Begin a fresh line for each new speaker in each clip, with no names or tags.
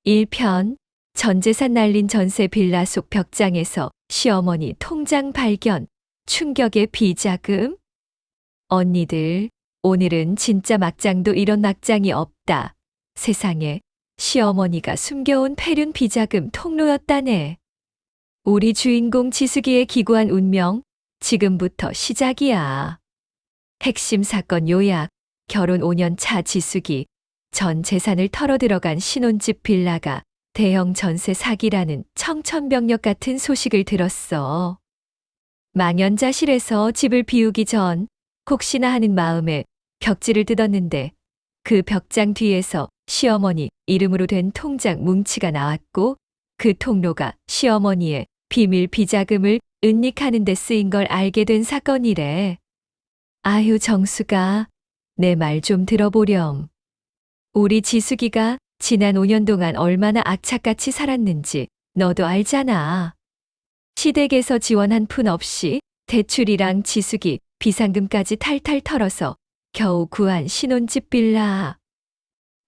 1편 전재산 날린 전세 빌라 속 벽장에서 시어머니 통장 발견, 충격의 비자금. 언니들, 오늘은 진짜 막장도 이런 막장이 없다. 세상에, 시어머니가 숨겨온 폐륜 비자금 통로였다네. 우리 주인공 지숙이의 기구한 운명, 지금부터 시작이야. 핵심 사건 요약, 결혼 5년 차 지숙이, 전 재산을 털어 들어간 신혼집 빌라가 대형 전세 사기라는 청천벽력 같은 소식을 들었어. 망연자실해서 집을 비우기 전 혹시나 하는 마음에 벽지를 뜯었는데 그 벽장 뒤에서 시어머니 이름으로 된 통장 뭉치가 나왔고 그 통로가 시어머니의 비밀 비자금을 은닉하는 데 쓰인 걸 알게 된 사건이래. 아휴 정수가, 내 말 좀 들어보렴. 우리 지숙이가 지난 5년 동안 얼마나 악착같이 살았는지 너도 알잖아. 시댁에서 지원 한 푼 없이 대출이랑 지숙이 비상금까지 탈탈 털어서 겨우 구한 신혼집 빌라.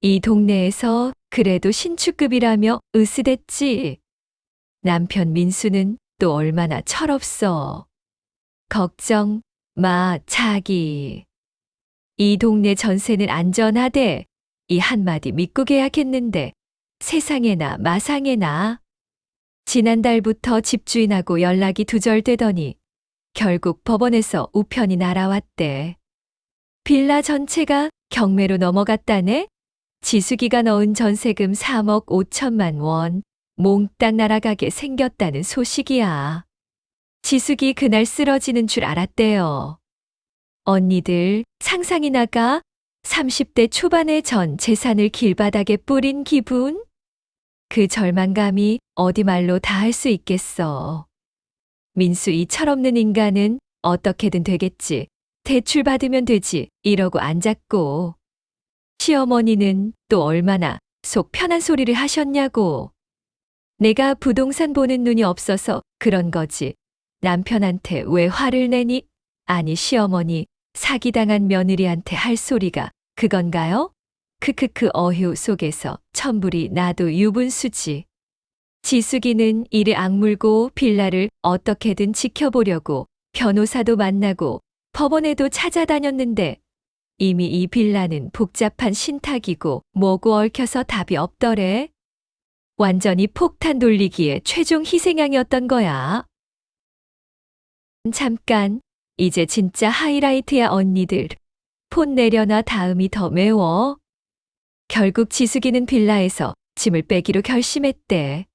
이 동네에서 그래도 신축급이라며 으스댔지. 남편 민수는 또 얼마나 철없어. 걱정 마, 자기. 이 동네 전세는 안전하대. 이 한마디 믿고 계약했는데 세상에나 마상에나. 지난달부터 집주인하고 연락이 두절되더니 결국 법원에서 우편이 날아왔대. 빌라 전체가 경매로 넘어갔다네? 지숙이가 넣은 전세금 3억 5천만 원 몽땅 날아가게 생겼다는 소식이야. 지숙이 그날 쓰러지는 줄 알았대요. 언니들 상상이 나가? 30대 초반의 전 재산을 길바닥에 뿌린 기분? 그 절망감이 어디 말로 다 할 수 있겠어. 민수 이 철없는 인간은 어떻게든 되겠지. 대출 받으면 되지. 이러고 앉았고. 시어머니는 또 얼마나 속 편한 소리를 하셨냐고. 내가 부동산 보는 눈이 없어서 그런 거지. 남편한테 왜 화를 내니? 아니 시어머니, 사기당한 며느리한테 할 소리가 그건가요? 크크크 어휴 속에서 천불이 나도 유분수지. 지숙이는 이를 악물고 빌라를 어떻게든 지켜보려고 변호사도 만나고 법원에도 찾아다녔는데 이미 이 빌라는 복잡한 신탁이고 뭐고 얽혀서 답이 없더래. 완전히 폭탄 돌리기에 최종 희생양이었던 거야. 잠깐, 이제 진짜 하이라이트야 언니들. 폰 내려놔 다음이 더 매워. 결국 지숙이는 빌라에서 짐을 빼기로 결심했대.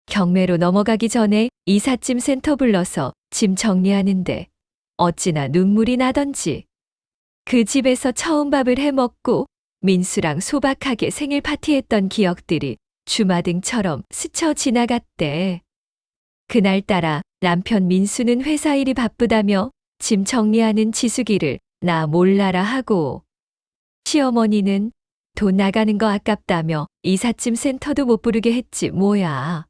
경매로 넘어가기 전에 이삿짐 센터 불러서 짐 정리하는데 어찌나 눈물이 나던지. 그 집에서 처음 밥을 해 먹고 민수랑 소박하게 생일 파티했던 기억들이 주마등처럼 스쳐 지나갔대. 그날따라 남편 민수는 회사 일이 바쁘다며 짐 정리하는 지숙이를 나 몰라라 하고, 시어머니는 돈 나가는 거 아깝다며 이삿짐 센터도 못 부르게 했지 뭐야.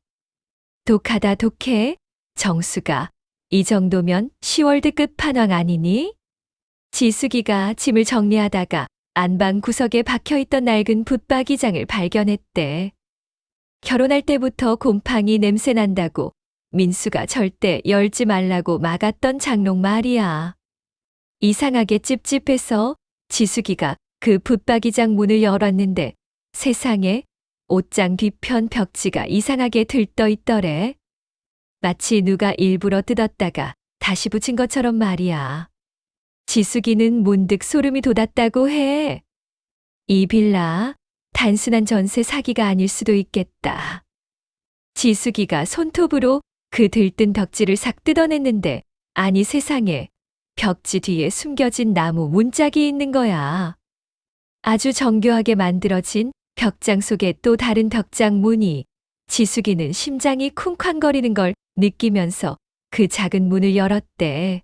독하다 독해. 정수가 이 정도면 10월드 끝판왕 아니니? 지숙이가 짐을 정리하다가 안방 구석에 박혀있던 낡은 붙박이장을 발견했대. 결혼할 때부터 곰팡이 냄새 난다고 민수가 절대 열지 말라고 막았던 장롱 말이야. 이상하게 찝찝해서 지숙이가 그 붙박이장 문을 열었는데 세상에 옷장 뒤편 벽지가 이상하게 들떠 있더래. 마치 누가 일부러 뜯었다가 다시 붙인 것처럼 말이야. 지숙이는 문득 소름이 돋았다고 해. 이 빌라 단순한 전세 사기가 아닐 수도 있겠다. 지숙이가 손톱으로 그 들뜬 벽지를 싹 뜯어냈는데 아니 세상에 벽지 뒤에 숨겨진 나무 문짝이 있는 거야. 아주 정교하게 만들어진 벽장 속에 또 다른 벽장 문이. 지숙이는 심장이 쿵쾅거리는 걸 느끼면서 그 작은 문을 열었대.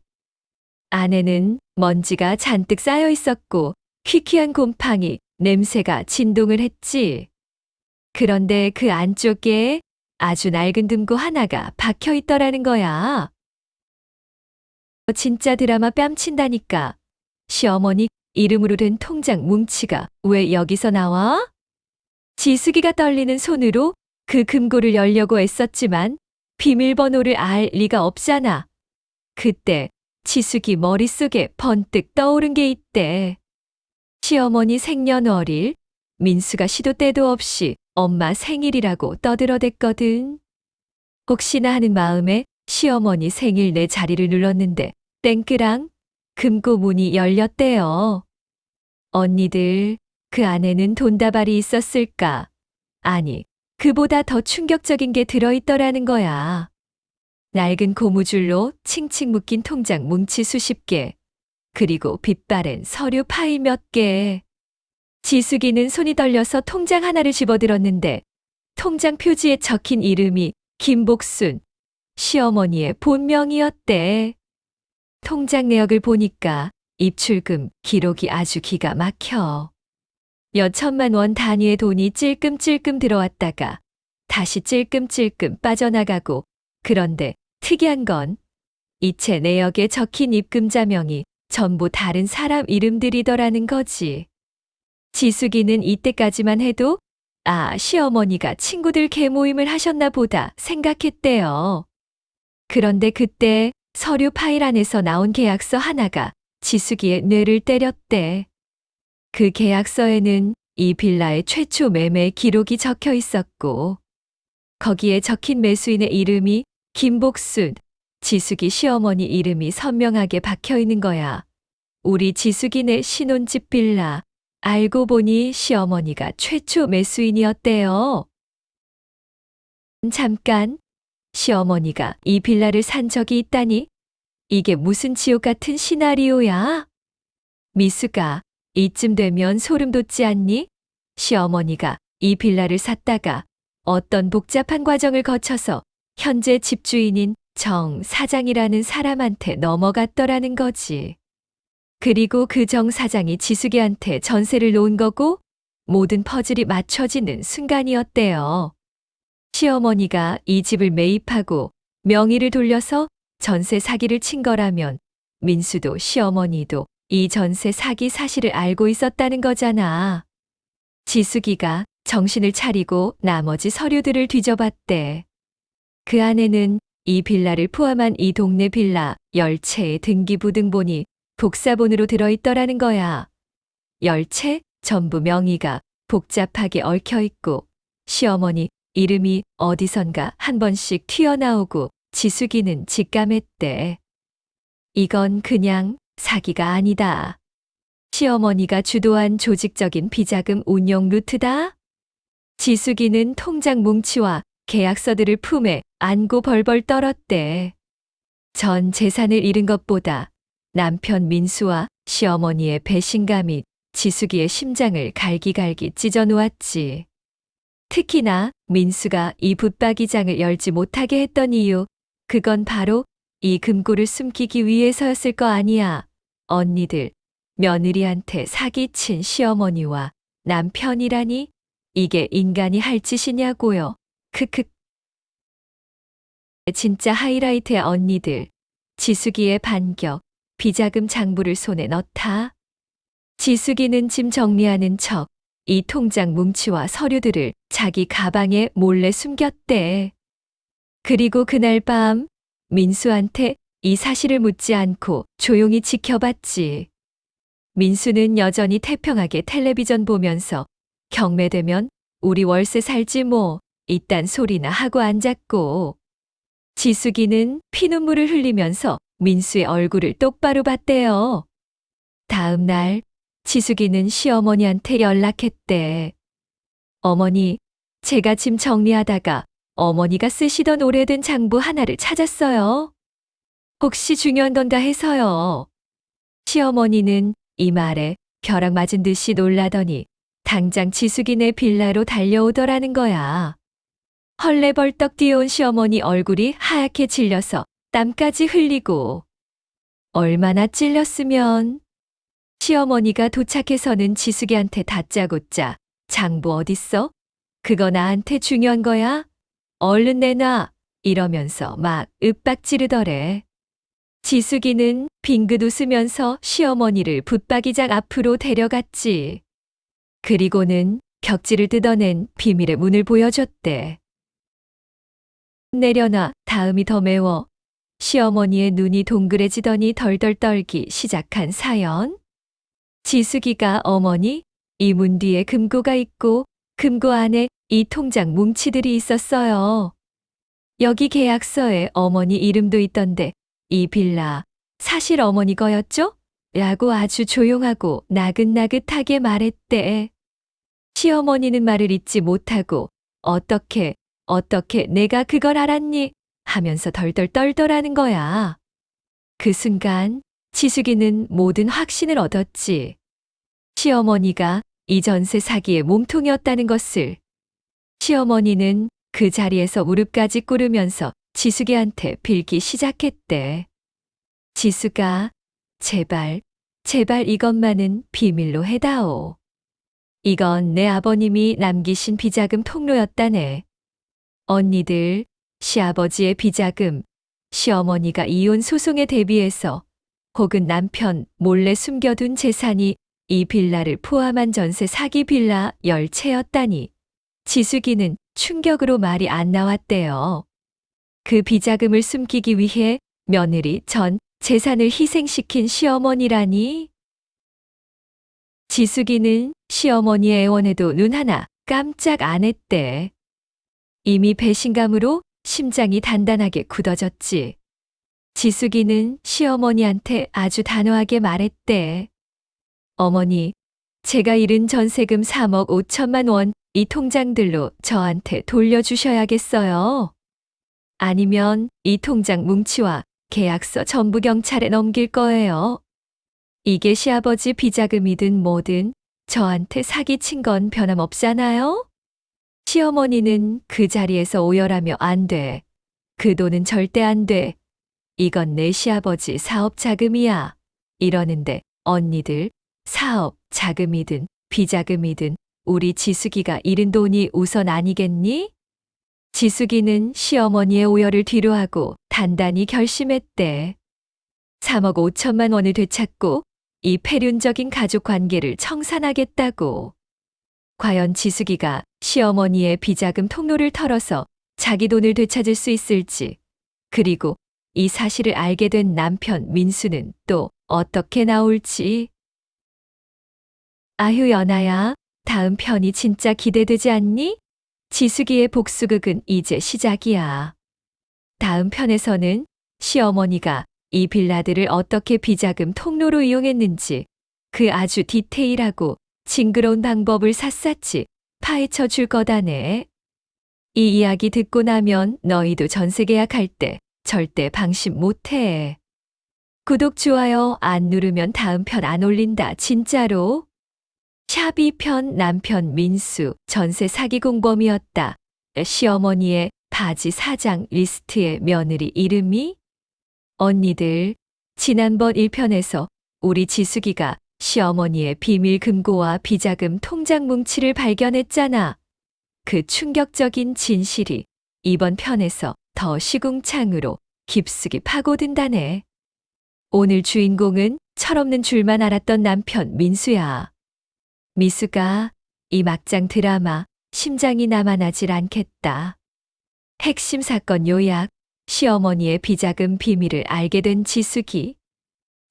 안에는 먼지가 잔뜩 쌓여 있었고 희귀한 곰팡이 냄새가 진동을 했지. 그런데 그 안쪽에 아주 낡은 등고 하나가 박혀 있더라는 거야. 진짜 드라마 뺨친다니까. 시어머니 이름으로 된 통장 뭉치가 왜 여기서 나와? 지숙이가 떨리는 손으로 그 금고를 열려고 애썼지만 비밀번호를 알 리가 없잖아. 그때 지숙이 머릿속에 번뜩 떠오른 게 있대. 시어머니 생년월일, 민수가 시도 때도 없이 엄마 생일이라고 떠들어댔거든. 혹시나 하는 마음에 시어머니 생일 내 자리를 눌렀는데 땡그랑 금고 문이 열렸대요. 언니들, 그 안에는 돈다발이 있었을까? 아니, 그보다 더 충격적인 게 들어있더라는 거야. 낡은 고무줄로 칭칭 묶인 통장 뭉치 수십 개, 그리고 빛바랜 서류 파일 몇 개. 지숙이는 손이 떨려서 통장 하나를 집어들었는데 통장 표지에 적힌 이름이 김복순, 시어머니의 본명이었대. 통장 내역을 보니까 입출금 기록이 아주 기가 막혀. 몇 천만 원 단위의 돈이 찔끔찔끔 들어왔다가 다시 찔끔찔끔 빠져나가고, 그런데 특이한 건 이체 내역에 적힌 입금자명이 전부 다른 사람 이름들이더라는 거지. 지숙이는 이때까지만 해도 시어머니가 친구들 개모임을 하셨나 보다 생각했대요. 그런데 그때 서류 파일 안에서 나온 계약서 하나가 지숙이의 뇌를 때렸대. 그 계약서에는 이 빌라의 최초 매매 기록이 적혀 있었고, 거기에 적힌 매수인의 이름이 김복순, 지숙이 시어머니 이름이 선명하게 박혀 있는 거야. 우리 지숙이네 신혼집 빌라. 알고 보니 시어머니가 최초 매수인이었대요. 잠깐, 시어머니가 이 빌라를 산 적이 있다니? 이게 무슨 지옥 같은 시나리오야? 미수가, 이쯤 되면 소름 돋지 않니? 시어머니가 이 빌라를 샀다가 어떤 복잡한 과정을 거쳐서 현재 집주인인 정 사장이라는 사람한테 넘어갔더라는 거지. 그리고 그 정 사장이 지숙이한테 전세를 놓은 거고 모든 퍼즐이 맞춰지는 순간이었대요. 시어머니가 이 집을 매입하고 명의를 돌려서 전세 사기를 친 거라면 민수도 시어머니도 이 전세 사기 사실을 알고 있었다는 거잖아. 지숙이가 정신을 차리고 나머지 서류들을 뒤져봤대. 그 안에는 이 빌라를 포함한 이 동네 빌라 10채의 등기부등본이 복사본으로 들어있더라는 거야. 10채 전부 명의가 복잡하게 얽혀있고 시어머니 이름이 어디선가 한 번씩 튀어나오고 지숙이는 직감했대. 이건 그냥 사기가 아니다. 시어머니가 주도한 조직적인 비자금 운용 루트다. 지숙이는 통장 뭉치와 계약서들을 품에 안고 벌벌 떨었대. 전 재산을 잃은 것보다 남편 민수와 시어머니의 배신감이 지숙이의 심장을 갈기갈기 찢어놓았지. 특히나 민수가 이 붙박이장을 열지 못하게 했던 이유, 그건 바로 이 금고를 숨기기 위해서였을 거 아니야. 언니들, 며느리한테 사기친 시어머니와 남편이라니? 이게 인간이 할 짓이냐고요. 크크. 진짜 하이라이트야 언니들. 지숙이의 반격, 비자금 장부를 손에 넣다. 지숙이는 짐 정리하는 척 이 통장 뭉치와 서류들을 자기 가방에 몰래 숨겼대. 그리고 그날 밤 민수한테 이 사실을 묻지 않고 조용히 지켜봤지. 민수는 여전히 태평하게 텔레비전 보면서 경매되면 우리 월세 살지 뭐 이딴 소리나 하고 앉았고, 지숙이는 피눈물을 흘리면서 민수의 얼굴을 똑바로 봤대요. 다음 날 지숙이는 시어머니한테 연락했대. 어머니, 제가 짐 정리하다가 어머니가 쓰시던 오래된 장부 하나를 찾았어요. 혹시 중요한 건가 해서요. 시어머니는 이 말에 벼락 맞은 듯이 놀라더니 당장 지숙이네 빌라로 달려오더라는 거야. 헐레벌떡 뛰어온 시어머니 얼굴이 하얗게 질려서 땀까지 흘리고. 얼마나 찔렸으면. 시어머니가 도착해서는 지숙이한테 다짜고짜 장부 어딨어? 그거 나한테 중요한 거야? 얼른 내놔. 이러면서 막 윽박지르더래. 지숙이는 빙긋 웃으면서 시어머니를 붙박이장 앞으로 데려갔지. 그리고는 격지를 뜯어낸 비밀의 문을 보여줬대. 내려놔, 다음이 더 매워. 시어머니의 눈이 동그래지더니 덜덜 떨기 시작한 사연. 지숙이가 어머니, 이 문 뒤에 금고가 있고 금고 안에 이 통장 뭉치들이 있었어요. 여기 계약서에 어머니 이름도 있던데 이 빌라 사실 어머니 거였죠? 라고 아주 조용하고 나긋나긋하게 말했대. 시어머니는 말을 잇지 못하고 어떻게 내가 그걸 알았니? 하면서 덜덜 떨더라는 거야. 그 순간 지숙이는 모든 확신을 얻었지. 시어머니가 이 전세 사기의 몸통이었다는 것을. 시어머니는 그 자리에서 무릎까지 꿇으면서 지숙이한테 빌기 시작했대. 지숙아, 제발 이것만은 비밀로 해다오. 이건 내 아버님이 남기신 비자금 통로였다네. 언니들, 시아버지의 비자금, 시어머니가 이혼 소송에 대비해서 혹은 남편 몰래 숨겨둔 재산이 이 빌라를 포함한 전세 사기 빌라 10채였다니. 지숙이는 충격으로 말이 안 나왔대요. 그 비자금을 숨기기 위해 며느리 전 재산을 희생시킨 시어머니라니. 지숙이는 시어머니의 애원에도 눈 하나 깜짝 안 했대. 이미 배신감으로 심장이 단단하게 굳어졌지. 지숙이는 시어머니한테 아주 단호하게 말했대. 어머니, 제가 잃은 전세금 3억 5천만 원 이 통장들로 저한테 돌려주셔야겠어요. 아니면 이 통장 뭉치와 계약서 전부 경찰에 넘길 거예요. 이게 시아버지 비자금이든 뭐든 저한테 사기친 건 변함없잖아요? 시어머니는 그 자리에서 오열하며 안 돼. 그 돈은 절대 안 돼. 이건 내 시아버지 사업 자금이야. 이러는데 언니들 사업 자금이든 비자금이든 우리 지숙이가 잃은 돈이 우선 아니겠니? 지숙이는 시어머니의 오열을 뒤로하고 단단히 결심했대. 3억 5천만 원을 되찾고 이 폐륜적인 가족 관계를 청산하겠다고. 과연 지숙이가 시어머니의 비자금 통로를 털어서 자기 돈을 되찾을 수 있을지, 그리고 이 사실을 알게 된 남편 민수는 또 어떻게 나올지. 아휴 연아야, 다음 편이 진짜 기대되지 않니? 지숙이의 복수극은 이제 시작이야. 다음 편에서는 시어머니가 이 빌라들을 어떻게 비자금 통로로 이용했는지 그 아주 디테일하고 징그러운 방법을 샅샅이 파헤쳐 줄 거다네. 이 이야기 듣고 나면 너희도 전세 계약할 때 절대 방심 못해. 구독, 좋아요 안 누르면 다음 편 안 올린다, 진짜로. 샵 2편 남편 민수 전세 사기 공범이었다. 시어머니의 바지 사장 리스트에 며느리 이름이. 언니들, 지난번 1편에서 우리 지숙이가 시어머니의 비밀 금고와 비자금 통장 뭉치를 발견했잖아. 그 충격적인 진실이 이번 편에서 더 시궁창으로 깊숙이 파고든다네. 오늘 주인공은 철없는 줄만 알았던 남편 민수야. 미수가 이 막장 드라마 심장이 남아나질 않겠다. 핵심 사건 요약, 시어머니의 비자금 비밀을 알게 된 지숙이.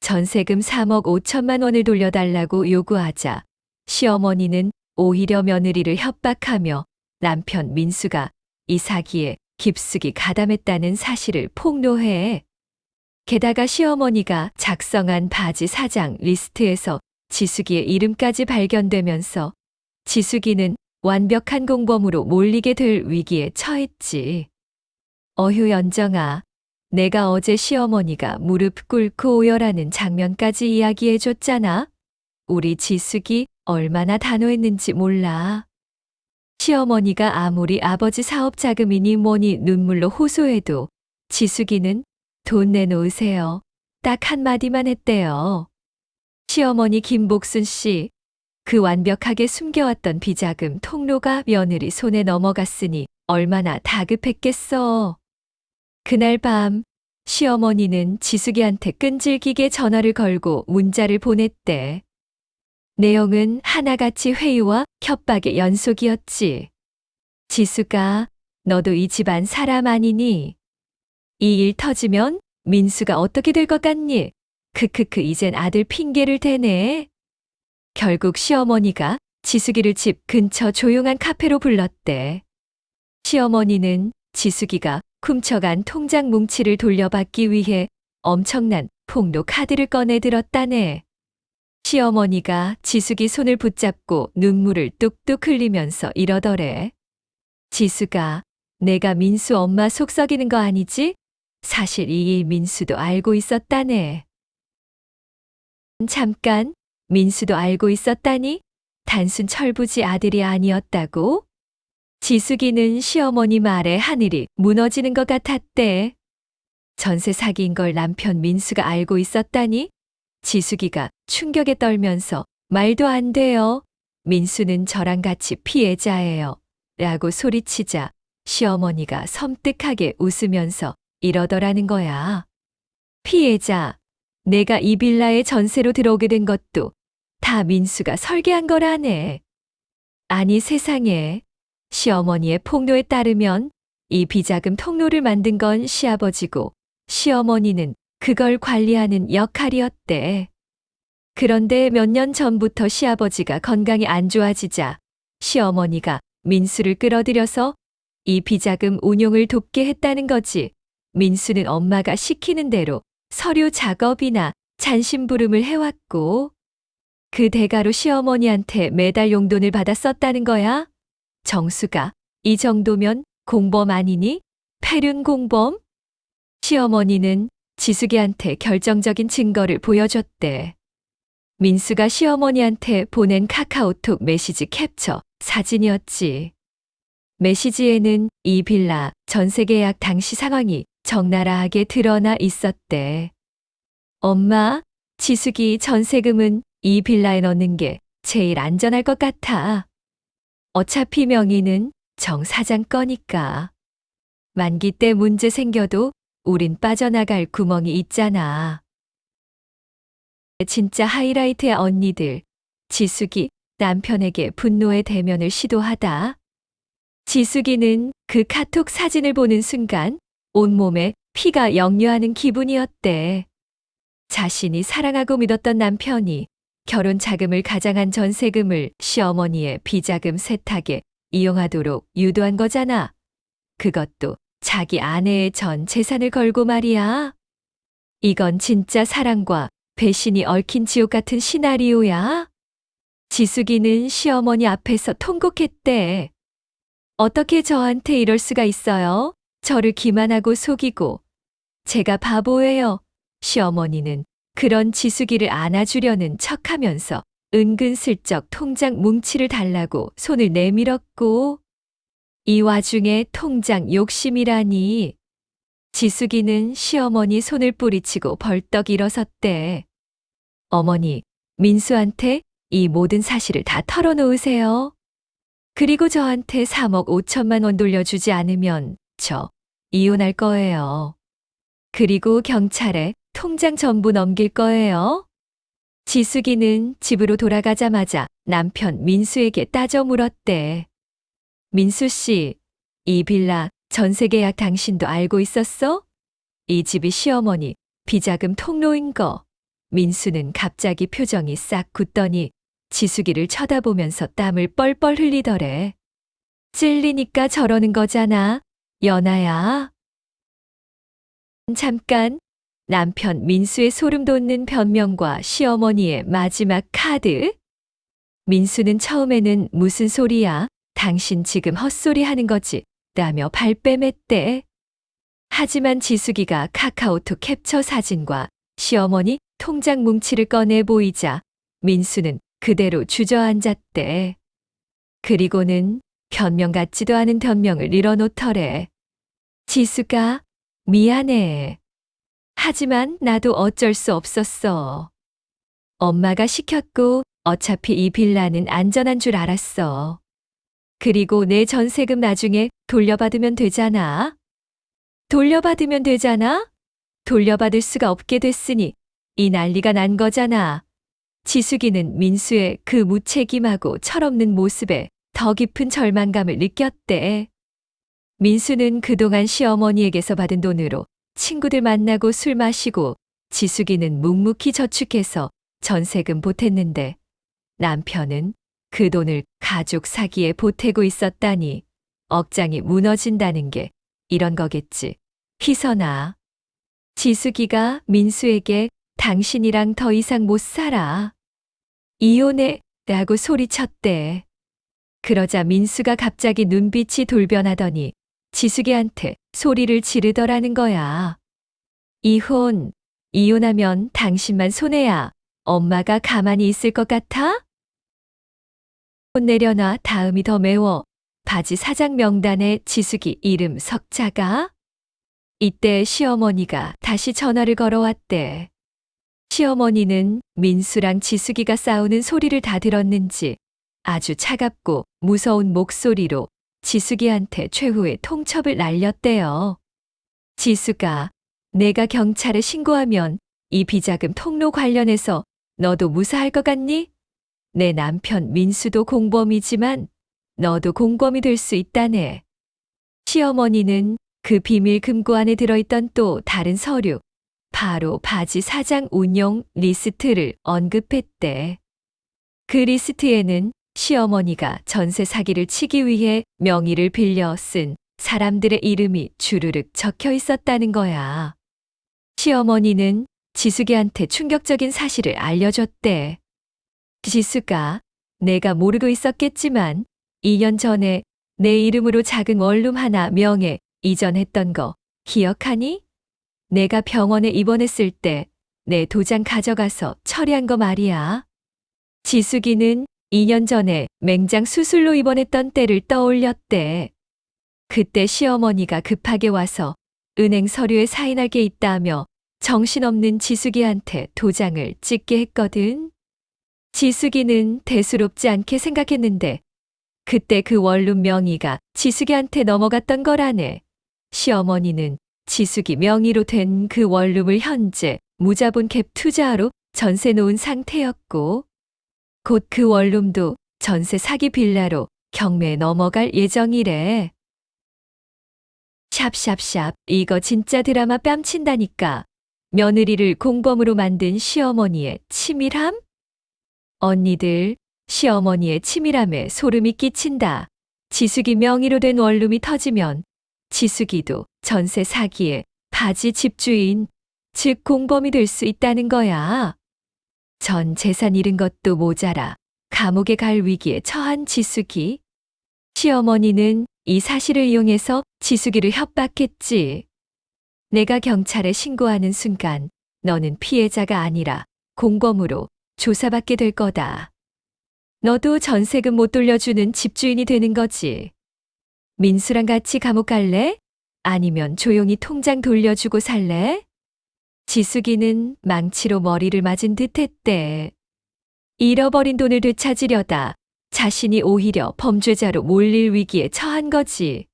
전세금 3억 5천만 원을 돌려달라고 요구하자 시어머니는 오히려 며느리를 협박하며 남편 민수가 이 사기에 깊숙이 가담했다는 사실을 폭로해. 게다가 시어머니가 작성한 바지 사장 리스트에서 지숙이의 이름까지 발견되면서 지숙이는 완벽한 공범으로 몰리게 될 위기에 처했지. 어휴 연정아, 내가 어제 시어머니가 무릎 꿇고 오열하는 장면까지 이야기해줬잖아. 우리 지숙이 얼마나 단호했는지 몰라. 시어머니가 아무리 아버지 사업 자금이니 뭐니 눈물로 호소해도 지숙이는 돈 내놓으세요. 딱 한마디만 했대요. 시어머니 김복순 씨, 그 완벽하게 숨겨왔던 비자금 통로가 며느리 손에 넘어갔으니 얼마나 다급했겠어. 그날 밤 시어머니는 지숙이한테 끈질기게 전화를 걸고 문자를 보냈대. 내용은 하나같이 회유와 협박의 연속이었지. 지수가 너도 이 집안 사람 아니니? 이 일 터지면 민수가 어떻게 될 것 같니? 크크크 이젠 아들 핑계를 대네. 결국 시어머니가 지숙이를 집 근처 조용한 카페로 불렀대. 시어머니는 지숙이가 훔쳐간 통장 뭉치를 돌려받기 위해 엄청난 폭로 카드를 꺼내 들었다네. 시어머니가 지숙이 손을 붙잡고 눈물을 뚝뚝 흘리면서 이러더래. 지숙아, 내가 민수 엄마 속 썩이는 거 아니지? 사실 이 일 민수도 알고 있었다네. 잠깐, 민수도 알고 있었다니? 단순 철부지 아들이 아니었다고? 지숙이는 시어머니 말에 하늘이 무너지는 것 같았대. 전세 사기인 걸 남편 민수가 알고 있었다니? 지숙이가 충격에 떨면서 말도 안 돼요. 민수는 저랑 같이 피해자예요. 라고 소리치자 시어머니가 섬뜩하게 웃으면서 이러더라는 거야. 피해자, 내가 이 빌라에 전세로 들어오게 된 것도 다 민수가 설계한 거라네. 아니 세상에, 시어머니의 폭로에 따르면 이 비자금 통로를 만든 건 시아버지고 시어머니는 그걸 관리하는 역할이었대. 그런데 몇 년 전부터 시아버지가 건강이 안 좋아지자 시어머니가 민수를 끌어들여서 이 비자금 운용을 돕게 했다는 거지. 민수는 엄마가 시키는 대로 서류 작업이나 잔심부름을 해왔고 그 대가로 시어머니한테 매달 용돈을 받아 썼다는 거야. 정수가 이 정도면 공범 아니니? 폐륜 공범? 시어머니는 지숙이한테 결정적인 증거를 보여줬대. 민수가 시어머니한테 보낸 카카오톡 메시지 캡처 사진이었지. 메시지에는 이 빌라 전세 계약 당시 상황이 적나라하게 드러나 있었대. 엄마, 지숙이 전세금은 이 빌라에 넣는 게 제일 안전할 것 같아. 어차피 명의는 정 사장 거니까. 만기 때 문제 생겨도 우린 빠져나갈 구멍이 있잖아. 진짜 하이라이트야 언니들. 지숙이 남편에게 분노의 대면을 시도하다. 지숙이는 그 카톡 사진을 보는 순간 온몸에 피가 역류하는 기분이었대. 자신이 사랑하고 믿었던 남편이 결혼 자금을 가장한 전세금을 시어머니의 비자금 세탁에 이용하도록 유도한 거잖아. 그것도 자기 아내의 전 재산을 걸고 말이야. 이건 진짜 사랑과 배신이 얽힌 지옥 같은 시나리오야. 지숙이는 시어머니 앞에서 통곡했대. 어떻게 저한테 이럴 수가 있어요? 저를 기만하고 속이고. 제가 바보예요. 시어머니는 그런 지숙이를 안아주려는 척하면서 은근슬쩍 통장 뭉치를 달라고 손을 내밀었고 이 와중에 통장 욕심이라니. 지숙이는 시어머니 손을 뿌리치고 벌떡 일어섰대. 어머니, 민수한테 이 모든 사실을 다 털어놓으세요. 그리고 저한테 3억 5천만 원 돌려주지 않으면 저 이혼할 거예요. 그리고 경찰에 통장 전부 넘길 거예요. 지숙이는 집으로 돌아가자마자 남편 민수에게 따져 물었대. 민수 씨, 이 빌라 전세 계약 당신도 알고 있었어? 이 집이 시어머니 비자금 통로인 거. 민수는 갑자기 표정이 싹 굳더니 지숙이를 쳐다보면서 땀을 뻘뻘 흘리더래. 찔리니까 저러는 거잖아, 연아야. 잠깐, 남편 민수의 소름 돋는 변명과 시어머니의 마지막 카드. 민수는 처음에는 무슨 소리야? 당신 지금 헛소리 하는 거지? 라며 발뺌했대. 하지만 지숙이가 카카오톡 캡처 사진과 시어머니 통장 뭉치를 꺼내 보이자 민수는 그대로 주저앉았대. 그리고는 변명 같지도 않은 변명을 일어놓더래. 지수가 미안해. 하지만 나도 어쩔 수 없었어. 엄마가 시켰고 어차피 이 빌라는 안전한 줄 알았어. 그리고 내 전세금 나중에 돌려받으면 되잖아. 돌려받으면 되잖아? 돌려받을 수가 없게 됐으니 이 난리가 난 거잖아. 지숙이는 민수의 그 무책임하고 철없는 모습에 더 깊은 절망감을 느꼈대. 민수는 그동안 시어머니에게서 받은 돈으로 친구들 만나고 술 마시고 지숙이는 묵묵히 저축해서 전세금 보탰는데 남편은 그 돈을 가족 사기에 보태고 있었다니 억장이 무너진다는 게 이런 거겠지. 희선아, 지숙이가 민수에게 당신이랑 더 이상 못 살아. 이혼해 라고 소리쳤대. 그러자 민수가 갑자기 눈빛이 돌변하더니 지숙이한테 소리를 지르더라는 거야. 이혼하면 당신만 손해야. 엄마가 가만히 있을 것 같아? 혼 내려놔. 다음이 더 매워. 바지 사장 명단에 지숙이 이름 석자가? 이때 시어머니가 다시 전화를 걸어왔대. 시어머니는 민수랑 지숙이가 싸우는 소리를 다 들었는지 아주 차갑고 무서운 목소리로 지숙이한테 최후의 통첩을 날렸대요. 지숙아, 내가 경찰에 신고하면 이 비자금 통로 관련해서 너도 무사할 것 같니? 내 남편 민수도 공범이지만 너도 공범이 될 수 있다네. 시어머니는 그 비밀 금고 안에 들어있던 또 다른 서류, 바로 바지 사장 운용 리스트를 언급했대. 그 리스트에는 시어머니가 전세 사기를 치기 위해 명의를 빌려 쓴 사람들의 이름이 주르륵 적혀 있었다는 거야. 시어머니는 지숙이한테 충격적인 사실을 알려줬대. 지숙아, 내가 모르고 있었겠지만 2년 전에 내 이름으로 작은 원룸 하나 명에 이전했던 거 기억하니? 내가 병원에 입원했을 때 내 도장 가져가서 처리한 거 말이야. 지숙이는 2년 전에 맹장 수술로 입원했던 때를 떠올렸대. 그때 시어머니가 급하게 와서 은행 서류에 사인할 게 있다며 정신없는 지숙이한테 도장을 찍게 했거든. 지숙이는 대수롭지 않게 생각했는데 그때 그 원룸 명의가 지숙이한테 넘어갔던 거라네. 시어머니는 지숙이 명의로 된 그 원룸을 현재 무자본 갭 투자로 전세 놓은 상태였고 곧 그 원룸도 전세 사기 빌라로 경매에 넘어갈 예정이래. 샵샵샵, 이거 진짜 드라마 뺨친다니까. 며느리를 공범으로 만든 시어머니의 치밀함? 언니들, 시어머니의 치밀함에 소름이 끼친다. 지숙이 명의로 된 원룸이 터지면 지숙이도 전세 사기에 바지 집주인, 즉 공범이 될 수 있다는 거야. 전 재산 잃은 것도 모자라 감옥에 갈 위기에 처한 지숙이. 시어머니는 이 사실을 이용해서 지숙이를 협박했지. 내가 경찰에 신고하는 순간 너는 피해자가 아니라 공범으로 조사받게 될 거다. 너도 전세금 못 돌려주는 집주인이 되는 거지. 민수랑 같이 감옥 갈래? 아니면 조용히 통장 돌려주고 살래? 지숙이는 망치로 머리를 맞은 듯 했대. 잃어버린 돈을 되찾으려다 자신이 오히려 범죄자로 몰릴 위기에 처한 거지.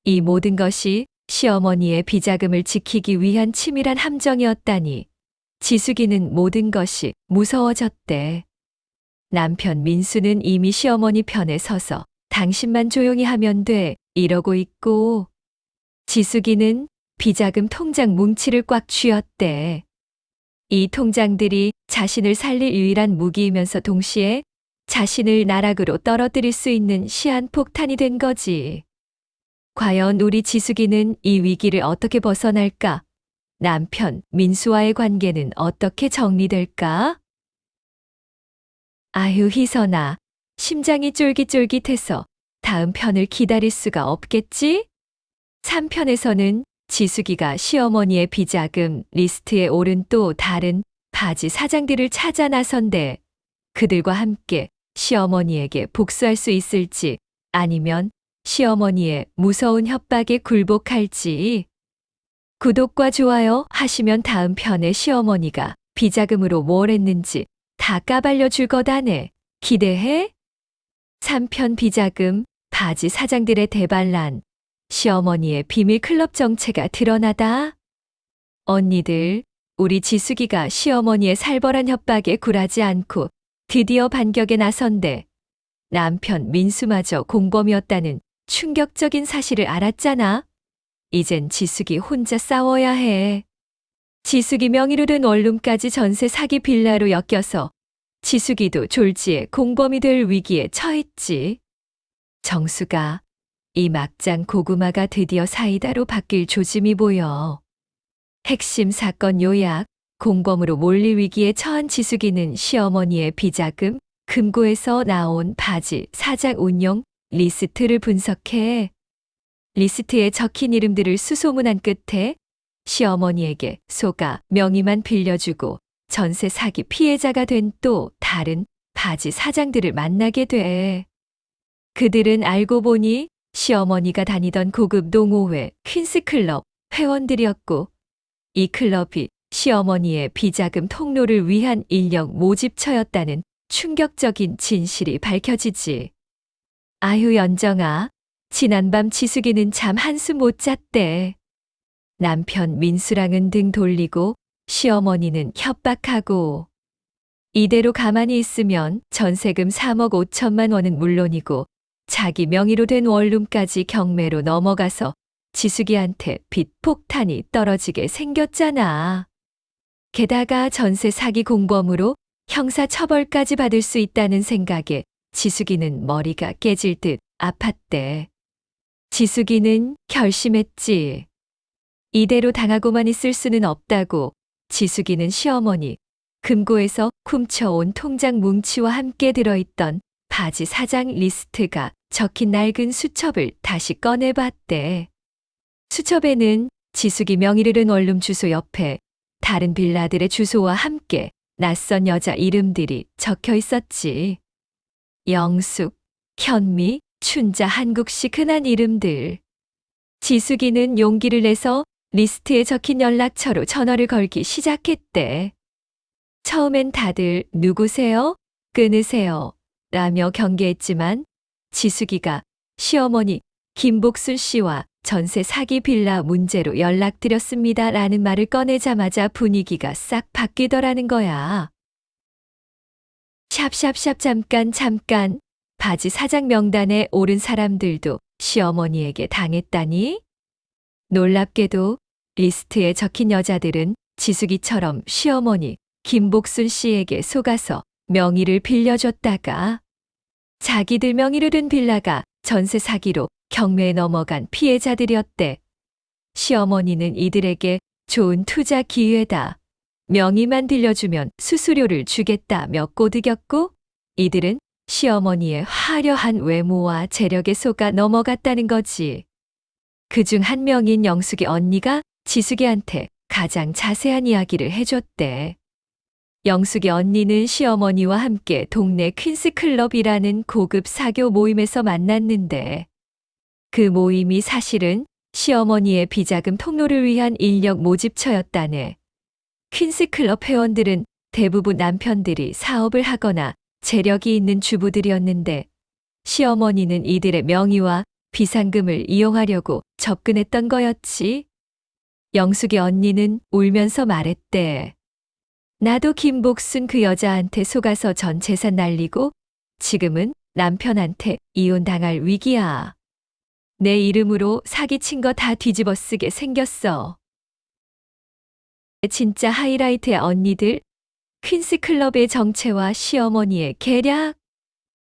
이 모든 것이 시어머니의 비자금을 지키기 위한 치밀한 함정이었다니 지숙이는 모든 것이 무서워졌대. 남편 민수는 이미 시어머니 편에 서서 당신만 조용히 하면 돼 이러고 있고 지숙이는 비자금 통장 뭉치를 꽉 쥐었대. 이 통장들이 자신을 살릴 유일한 무기이면서 동시에 자신을 나락으로 떨어뜨릴 수 있는 시한폭탄이 된 거지. 과연 우리 지숙이는 이 위기를 어떻게 벗어날까? 남편 민수와의 관계는 어떻게 정리될까? 아휴 희선아, 심장이 쫄깃쫄깃해서 다음 편을 기다릴 수가 없겠지? 3편에서는 지숙이가 시어머니의 비자금 리스트에 오른 또 다른 바지 사장들을 찾아 나선대 그들과 함께 시어머니에게 복수할 수 있을지 아니면 시어머니의 무서운 협박에 굴복할지. 구독과 좋아요 하시면 다음 편에 시어머니가 비자금으로 뭘 했는지 다 까발려 줄 거다네. 기대해? 3편 비자금, 바지 사장들의 대반란, 시어머니의 비밀 클럽 정체가 드러나다. 언니들, 우리 지숙이가 시어머니의 살벌한 협박에 굴하지 않고 드디어 반격에 나선대 남편 민수마저 공범이었다는 충격적인 사실을 알았잖아. 이젠 지숙이 혼자 싸워야 해. 지숙이 명의로 된 원룸까지 전세 사기 빌라로 엮여서 지숙이도 졸지에 공범이 될 위기에 처했지. 정수가 이 막장 고구마가 드디어 사이다로 바뀔 조짐이 보여. 핵심 사건 요약, 공범으로 몰릴 위기에 처한 지숙이는 시어머니의 비자금, 금고에서 나온 바지, 사장 운용 리스트를 분석해 리스트에 적힌 이름들을 수소문한 끝에 시어머니에게 속아 명의만 빌려주고 전세 사기 피해자가 된 또 다른 바지 사장들을 만나게 돼. 그들은 알고 보니 시어머니가 다니던 고급 농호회 퀸스클럽 회원들이었고 이 클럽이 시어머니의 비자금 통로를 위한 인력 모집처였다는 충격적인 진실이 밝혀지지. 아유 연정아, 지난밤 지숙이는 잠 한숨 못 잤대. 남편 민수랑은 등 돌리고 시어머니는 협박하고 이대로 가만히 있으면 전세금 3억 5천만 원은 물론이고 자기 명의로 된 원룸까지 경매로 넘어가서 지숙이한테 빚 폭탄이 떨어지게 생겼잖아. 게다가 전세 사기 공범으로 형사 처벌까지 받을 수 있다는 생각에 지숙이는 머리가 깨질 듯 아팠대. 지숙이는 결심했지. 이대로 당하고만 있을 수는 없다고 지숙이는 시어머니 금고에서 훔쳐온 통장 뭉치와 함께 들어있던 바지 사장 리스트가 적힌 낡은 수첩을 다시 꺼내봤대. 수첩에는 지숙이 명의를 든 원룸 주소 옆에 다른 빌라들의 주소와 함께 낯선 여자 이름들이 적혀 있었지. 영숙, 현미, 춘자 한국식 흔한 이름들. 지숙이는 용기를 내서 리스트에 적힌 연락처로 전화를 걸기 시작했대. 처음엔 다들 누구세요? 끊으세요. 라며 경계했지만 지숙이가 시어머니 김복순 씨와 전세 사기 빌라 문제로 연락드렸습니다. 라는 말을 꺼내자마자 분위기가 싹 바뀌더라는 거야. 샵샵샵 잠깐. 바지 사장 명단에 오른 사람들도 시어머니에게 당했다니? 놀랍게도 리스트에 적힌 여자들은 지숙이처럼 시어머니 김복순 씨에게 속아서 명의를 빌려줬다가 자기들 명의로 된 빌라가 전세 사기로 경매에 넘어간 피해자들이었대. 시어머니는 이들에게 좋은 투자 기회다. 명의만 빌려주면 수수료를 주겠다며 꼬드겼고 이들은 시어머니의 화려한 외모와 재력에 속아 넘어갔다는 거지. 그중 한 명인 영숙이 언니가 지숙이한테 가장 자세한 이야기를 해줬대. 영숙이 언니는 시어머니와 함께 동네 퀸스클럽이라는 고급 사교 모임에서 만났는데 그 모임이 사실은 시어머니의 비자금 통로를 위한 인력 모집처였다네. 퀸스클럽 회원들은 대부분 남편들이 사업을 하거나 재력이 있는 주부들이었는데 시어머니는 이들의 명의와 비상금을 이용하려고 접근했던 거였지. 영숙이 언니는 울면서 말했대. 나도 김복순 그 여자한테 속아서 전 재산 날리고 지금은 남편한테 이혼당할 위기야. 내 이름으로 사기친 거 다 뒤집어 쓰게 생겼어. 진짜 하이라이트야 언니들. 퀸스클럽의 정체와 시어머니의 계략.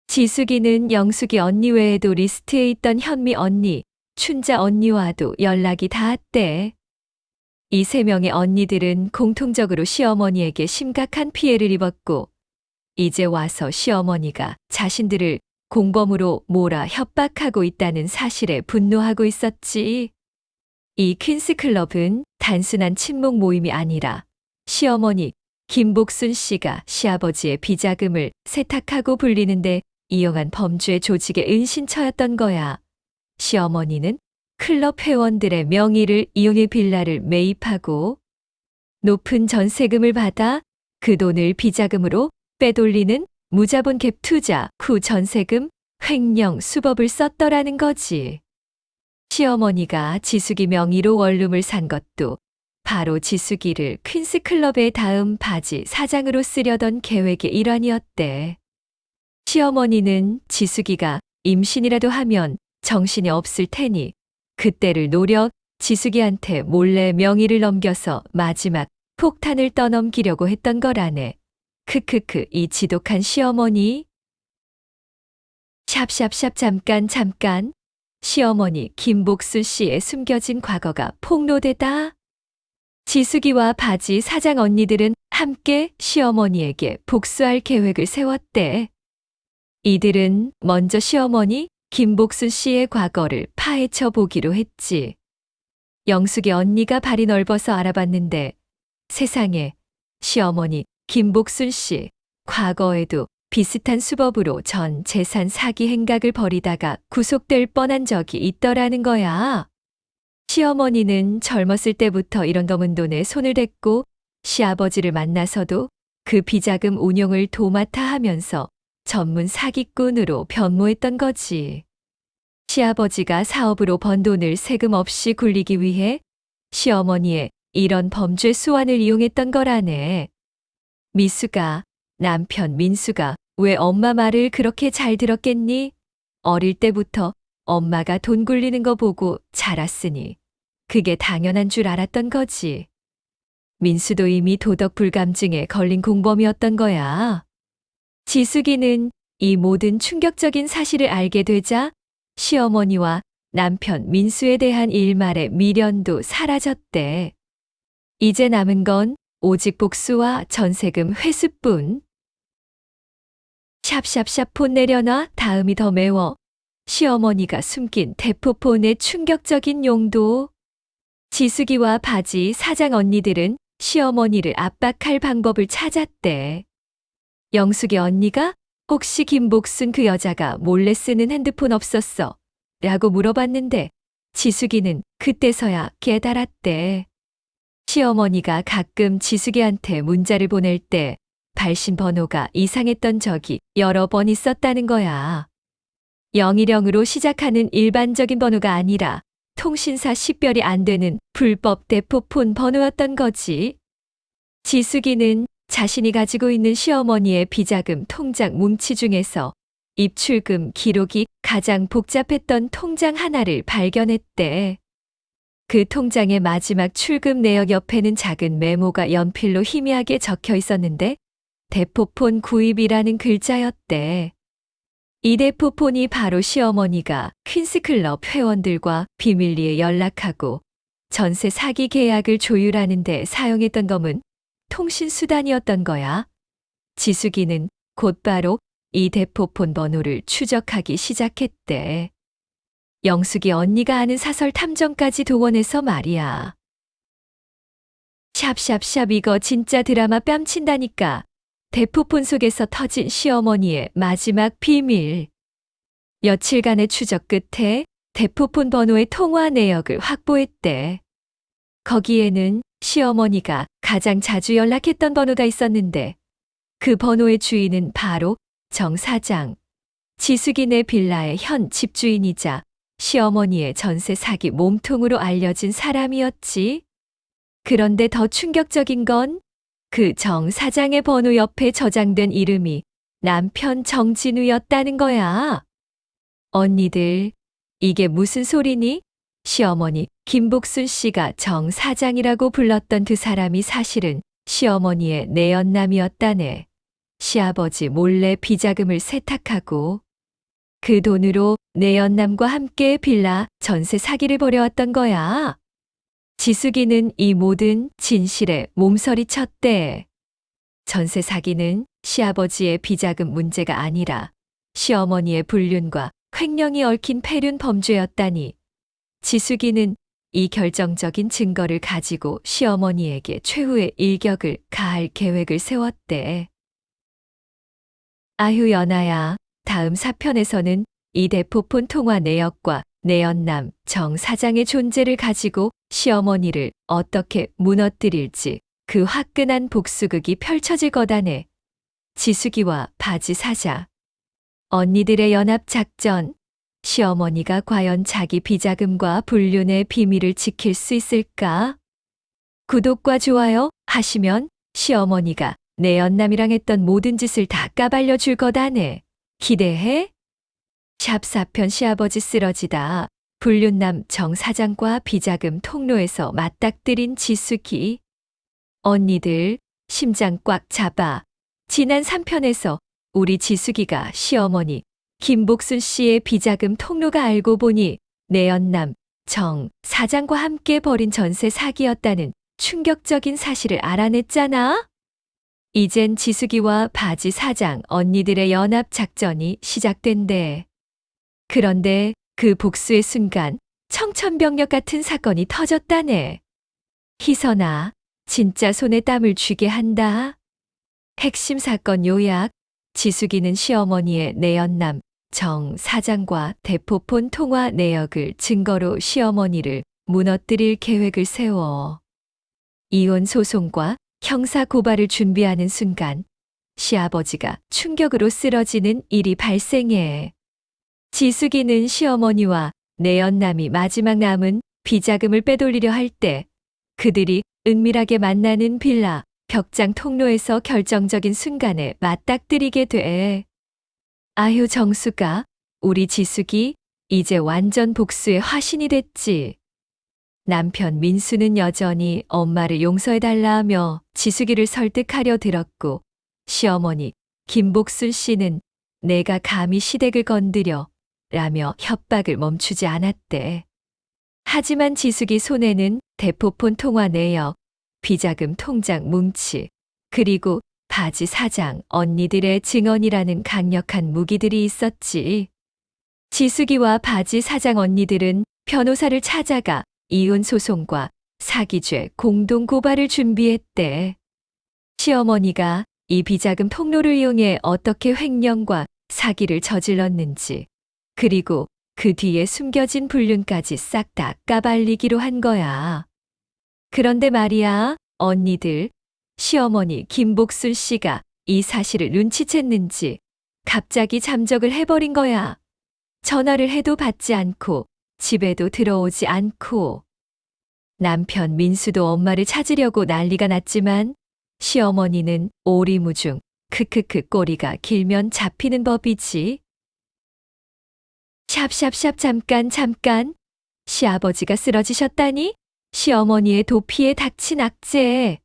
지숙이는 영숙이 언니 외에도 리스트에 있던 현미 언니, 춘자 언니와도 연락이 닿았대. 이 세 명의 언니들은 공통적으로 시어머니에게 심각한 피해를 입었고 이제 와서 시어머니가 자신들을 공범으로 몰아 협박하고 있다는 사실에 분노하고 있었지. 이 퀸스클럽은 단순한 친목 모임이 아니라 시어머니 김복순 씨가 시아버지의 비자금을 세탁하고 불리는데 이용한 범죄 조직의 은신처였던 거야. 시어머니는 클럽 회원들의 명의를 이용해 빌라를 매입하고 높은 전세금을 받아 그 돈을 비자금으로 빼돌리는 무자본 갭 투자 후 전세금 횡령 수법을 썼더라는 거지. 시어머니가 지숙이 명의로 원룸을 산 것도 바로 지숙이를 퀸스클럽의 다음 바지 사장으로 쓰려던 계획의 일환이었대. 시어머니는 지숙이가 임신이라도 하면 정신이 없을 테니 그때를 노려 지숙이한테 몰래 명의를 넘겨서 마지막 폭탄을 떠넘기려고 했던 거라네. 크크크, 이 지독한 시어머니. 샵샵샵, 잠깐. 시어머니 김복수 씨의 숨겨진 과거가 폭로되다. 지숙이와 바지 사장 언니들은 함께 시어머니에게 복수할 계획을 세웠대. 이들은 먼저 시어머니 김복수 씨의 과거를 파헤쳐 보기로 했지. 영숙이 언니가 발이 넓어서 알아봤는데 세상에, 시어머니 김복순 씨 과거에도 비슷한 수법으로 전 재산 사기 행각을 벌이다가 구속될 뻔한 적이 있더라는 거야. 시어머니는 젊었을 때부터 이런 검은 돈에 손을 댔고 시아버지를 만나서도 그 비자금 운용을 도맡아 하면서 전문 사기꾼으로 변모했던 거지. 시아버지가 사업으로 번 돈을 세금 없이 굴리기 위해 시어머니의 이런 범죄 수완을 이용했던 거라네. 미수가, 남편 민수가 왜 엄마 말을 그렇게 잘 들었겠니? 어릴 때부터 엄마가 돈 굴리는 거 보고 자랐으니 그게 당연한 줄 알았던 거지. 민수도 이미 도덕 불감증에 걸린 공범이었던 거야. 지숙이는 이 모든 충격적인 사실을 알게 되자 시어머니와 남편 민수에 대한 일말의 미련도 사라졌대. 이제 남은 건 오직 복수와 전세금 회수뿐. 샵샵샵, 폰 내려놔. 다음이 더 매워. 시어머니가 숨긴 대포폰의 충격적인 용도. 지숙이와 바지 사장 언니들은 시어머니를 압박할 방법을 찾았대. 영숙이 언니가 혹시 김복순 그 여자가 몰래 쓰는 핸드폰 없었어? 라고 물어봤는데 지숙이는 그때서야 깨달았대. 시어머니가 가끔 지숙이한테 문자를 보낼 때 발신 번호가 이상했던 적이 여러 번 있었다는 거야. 010으로 시작하는 일반적인 번호가 아니라 통신사 식별이 안 되는 불법 대포폰 번호였던 거지. 지숙이는 자신이 가지고 있는 시어머니의 비자금 통장 뭉치 중에서 입출금 기록이 가장 복잡했던 통장 하나를 발견했대. 그 통장의 마지막 출금 내역 옆에는 작은 메모가 연필로 희미하게 적혀 있었는데 대포폰 구입이라는 글자였대. 이 대포폰이 바로 시어머니가 퀸스클럽 회원들과 비밀리에 연락하고 전세 사기 계약을 조율하는 데 사용했던 검은 통신 수단이었던 거야. 지숙이는 곧바로 이 대포폰 번호를 추적하기 시작했대. 영숙이 언니가 아는 사설 탐정까지 동원해서 말이야. 샵샵샵, 이거 진짜 드라마 뺨친다니까. 대포폰 속에서 터진 시어머니의 마지막 비밀. 며칠간의 추적 끝에 대포폰 번호의 통화 내역을 확보했대. 거기에는 시어머니가 가장 자주 연락했던 번호가 있었는데 그 번호의 주인은 바로 정 사장, 지숙이네 빌라의 현 집주인이자 시어머니의 전세 사기 몸통으로 알려진 사람이었지. 그런데 더 충격적인 건 그 정 사장의 번호 옆에 저장된 이름이 남편 정진우였다는 거야. 언니들, 이게 무슨 소리니? 시어머니 김복순 씨가 정 사장이라고 불렀던 그 사람이 사실은 시어머니의 내연남이었다네. 시아버지 몰래 비자금을 세탁하고 그 돈으로 내연남과 함께 빌라 전세 사기를 벌여왔던 거야. 지숙이는 이 모든 진실에 몸서리 쳤대. 전세 사기는 시아버지의 비자금 문제가 아니라 시어머니의 불륜과 횡령이 얽힌 폐륜 범죄였다니. 지숙이는 이 결정적인 증거를 가지고 시어머니에게 최후의 일격을 가할 계획을 세웠대. 아휴 연아야, 다음 사편에서는 이 대포폰 통화 내역과 내연남 정 사장의 존재를 가지고 시어머니를 어떻게 무너뜨릴지 그 화끈한 복수극이 펼쳐질 거다네. 지숙이와 바지 사자. 언니들의 연합 작전. 시어머니가 과연 자기 비자금과 불륜의 비밀을 지킬 수 있을까? 구독과 좋아요 하시면 시어머니가 내 연남이랑 했던 모든 짓을 다 까발려 줄 거다네. 기대해. 샵 4편 시아버지 쓰러지다. 불륜남 정 사장과 비자금 통로에서 맞닥뜨린 지숙이. 언니들 심장 꽉 잡아. 지난 3편에서 우리 지숙이가 시어머니 김복순 씨의 비자금 통로가 알고 보니 내 연남 정 사장과 함께 벌인 전세 사기였다는 충격적인 사실을 알아냈잖아. 이젠 지숙이와 바지 사장 언니들의 연합 작전이 시작된대. 그런데 그 복수의 순간 청천벽력 같은 사건이 터졌다네. 희선아, 진짜 손에 땀을 쥐게 한다. 핵심 사건 요약. 지숙이는 시어머니의 내연남 정 사장과 대포폰 통화 내역을 증거로 시어머니를 무너뜨릴 계획을 세워 이혼 소송과 형사 고발을 준비하는 순간 시아버지가 충격으로 쓰러지는 일이 발생해. 지숙이는 시어머니와 내연남이 마지막 남은 비자금을 빼돌리려 할 때 그들이 은밀하게 만나는 빌라 벽장 통로에서 결정적인 순간에 맞닥뜨리게 돼. 아휴 정수가, 우리 지숙이 이제 완전 복수의 화신이 됐지. 남편 민수는 여전히 엄마를 용서해달라 하며 지숙이를 설득하려 들었고 시어머니 김복순 씨는 내가 감히 시댁을 건드려 라며 협박을 멈추지 않았대. 하지만 지숙이 손에는 대포폰 통화 내역, 비자금 통장 뭉치, 그리고 바지 사장 언니들의 증언이라는 강력한 무기들이 있었지. 지숙이와 바지 사장 언니들은 변호사를 찾아가 이혼 소송과 사기죄 공동 고발을 준비했대. 시어머니가 이 비자금 통로를 이용해 어떻게 횡령과 사기를 저질렀는지, 그리고 그 뒤에 숨겨진 불륜까지 싹 다 까발리기로 한 거야. 그런데 말이야, 언니들, 시어머니 김복순 씨가 이 사실을 눈치챘는지 갑자기 잠적을 해버린 거야. 전화를 해도 받지 않고 집에도 들어오지 않고. 남편 민수도 엄마를 찾으려고 난리가 났지만 시어머니는 오리무중 크크크 꼬리가 길면 잡히는 법이지. 샵샵샵 잠깐. 시아버지가 쓰러지셨다니? 시어머니의 도피에 닥친 악재.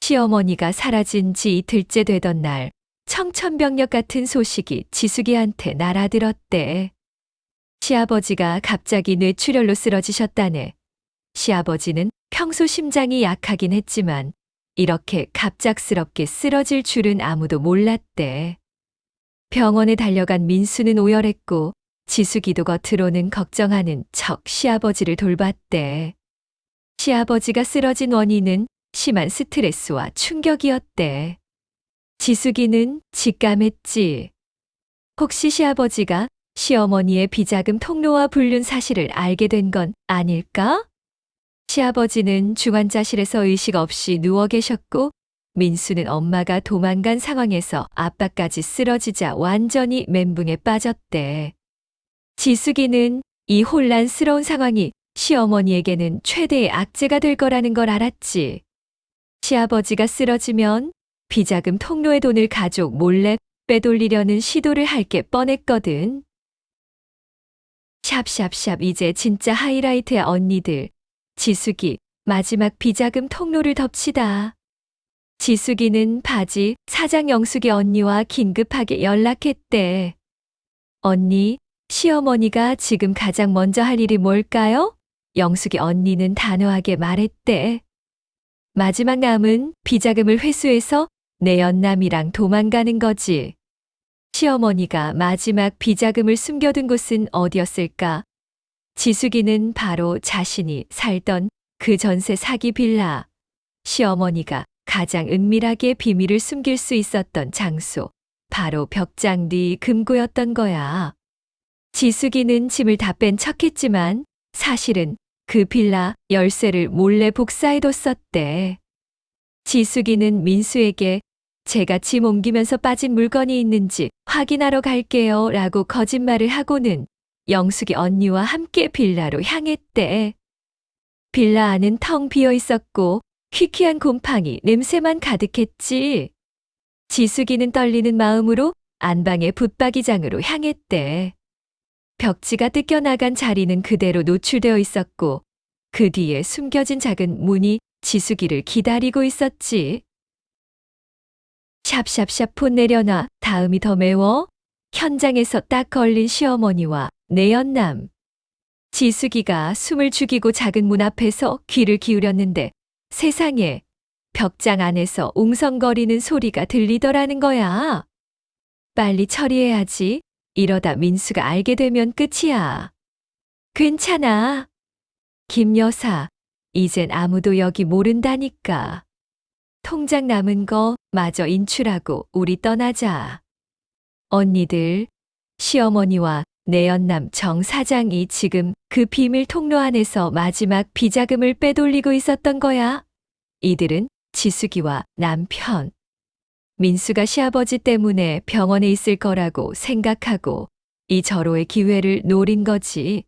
시어머니가 사라진 지 이틀째 되던 날 청천벽력 같은 소식이 지숙이한테 날아들었대. 시아버지가 갑자기 뇌출혈로 쓰러지셨다네. 시아버지는 평소 심장이 약하긴 했지만 이렇게 갑작스럽게 쓰러질 줄은 아무도 몰랐대. 병원에 달려간 민수는 오열했고 지숙이도 겉으로는 걱정하는 척 시아버지를 돌봤대. 시아버지가 쓰러진 원인은 심한 스트레스와 충격이었대. 지숙이는 직감했지. 혹시 시아버지가 시어머니의 비자금 통로와 불륜 사실을 알게 된 건 아닐까? 시아버지는 중환자실에서 의식 없이 누워 계셨고 민수는 엄마가 도망간 상황에서 아빠까지 쓰러지자 완전히 멘붕에 빠졌대. 지숙이는 이 혼란스러운 상황이 시어머니에게는 최대의 악재가 될 거라는 걸 알았지. 시아버지가 쓰러지면 비자금 통로의 돈을 가족 몰래 빼돌리려는 시도를 할 게 뻔했거든. 샵샵샵 이제 진짜 하이라이트야 언니들. 지숙이 마지막 비자금 통로를 덮치다. 지숙이는 바지 사장 영숙이 언니와 긴급하게 연락했대. 언니, 시어머니가 지금 가장 먼저 할 일이 뭘까요? 영숙이 언니는 단호하게 말했대. 마지막 남은 비자금을 회수해서 내 연남이랑 도망가는 거지. 시어머니가 마지막 비자금을 숨겨둔 곳은 어디였을까? 지숙이는 바로 자신이 살던 그 전세 사기 빌라. 시어머니가 가장 은밀하게 비밀을 숨길 수 있었던 장소. 바로 벽장 뒤 금고였던 거야. 지숙이는 짐을 다 뺀 척했지만 사실은 그 빌라 열쇠를 몰래 복사해뒀었대. 지숙이는 민수에게 제가 짐 옮기면서 빠진 물건이 있는지 확인하러 갈게요 라고 거짓말을 하고는 영숙이 언니와 함께 빌라로 향했대. 빌라 안은 텅 비어 있었고 퀴퀴한 곰팡이 냄새만 가득했지. 지숙이는 떨리는 마음으로 안방의 붙박이장으로 향했대. 벽지가 뜯겨나간 자리는 그대로 노출되어 있었고 그 뒤에 숨겨진 작은 문이 지숙이를 기다리고 있었지. 샵샵샵 폰 내려놔. 다음이 더 매워. 현장에서 딱 걸린 시어머니와 내연남. 지숙이가 숨을 죽이고 작은 문 앞에서 귀를 기울였는데 세상에 벽장 안에서 웅성거리는 소리가 들리더라는 거야. 빨리 처리해야지. 이러다 민수가 알게 되면 끝이야. 괜찮아. 김 여사, 이젠 아무도 여기 모른다니까. 통장 남은 거 마저 인출하고 우리 떠나자. 언니들, 시어머니와 내연남 정 사장이 지금 그 비밀 통로 안에서 마지막 비자금을 빼돌리고 있었던 거야. 이들은 지숙이와 남편, 민수가 시아버지 때문에 병원에 있을 거라고 생각하고 이 절호의 기회를 노린 거지.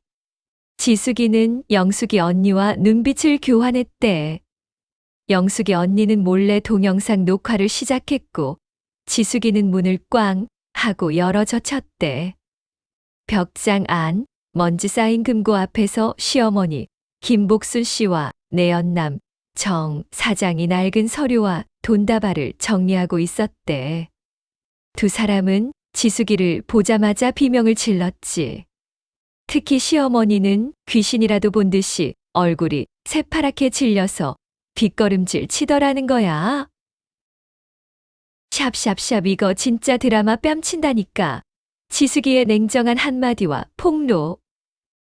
지숙이는 영숙이 언니와 눈빛을 교환했대. 영숙이 언니는 몰래 동영상 녹화를 시작했고 지숙이는 문을 꽝 하고 열어젖혔대. 벽장 안 먼지 쌓인 금고 앞에서 시어머니 김복순 씨와 내연남 정 사장이 낡은 서류와 돈다발을 정리하고 있었대. 두 사람은 지숙이를 보자마자 비명을 질렀지. 특히 시어머니는 귀신이라도 본 듯이 얼굴이 새파랗게 질려서 뒷걸음질 치더라는 거야. 샵샵샵 이거 진짜 드라마 뺨친다니까. 지숙이의 냉정한 한마디와 폭로.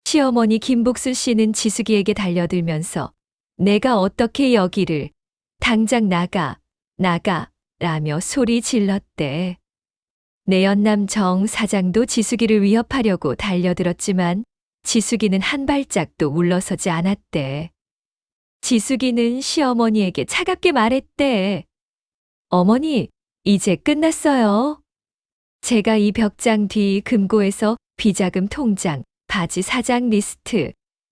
시어머니 김복순 씨는 지숙이에게 달려들면서 내가 어떻게 여기를, 당장 나가 라며 소리 질렀대. 내연남 정 사장도 지숙이를 위협하려고 달려들었지만 지숙이는 한 발짝도 물러서지 않았대. 지숙이는 시어머니에게 차갑게 말했대. 어머니, 이제 끝났어요. 제가 이 벽장 뒤 금고에서 비자금 통장, 바지 사장 리스트,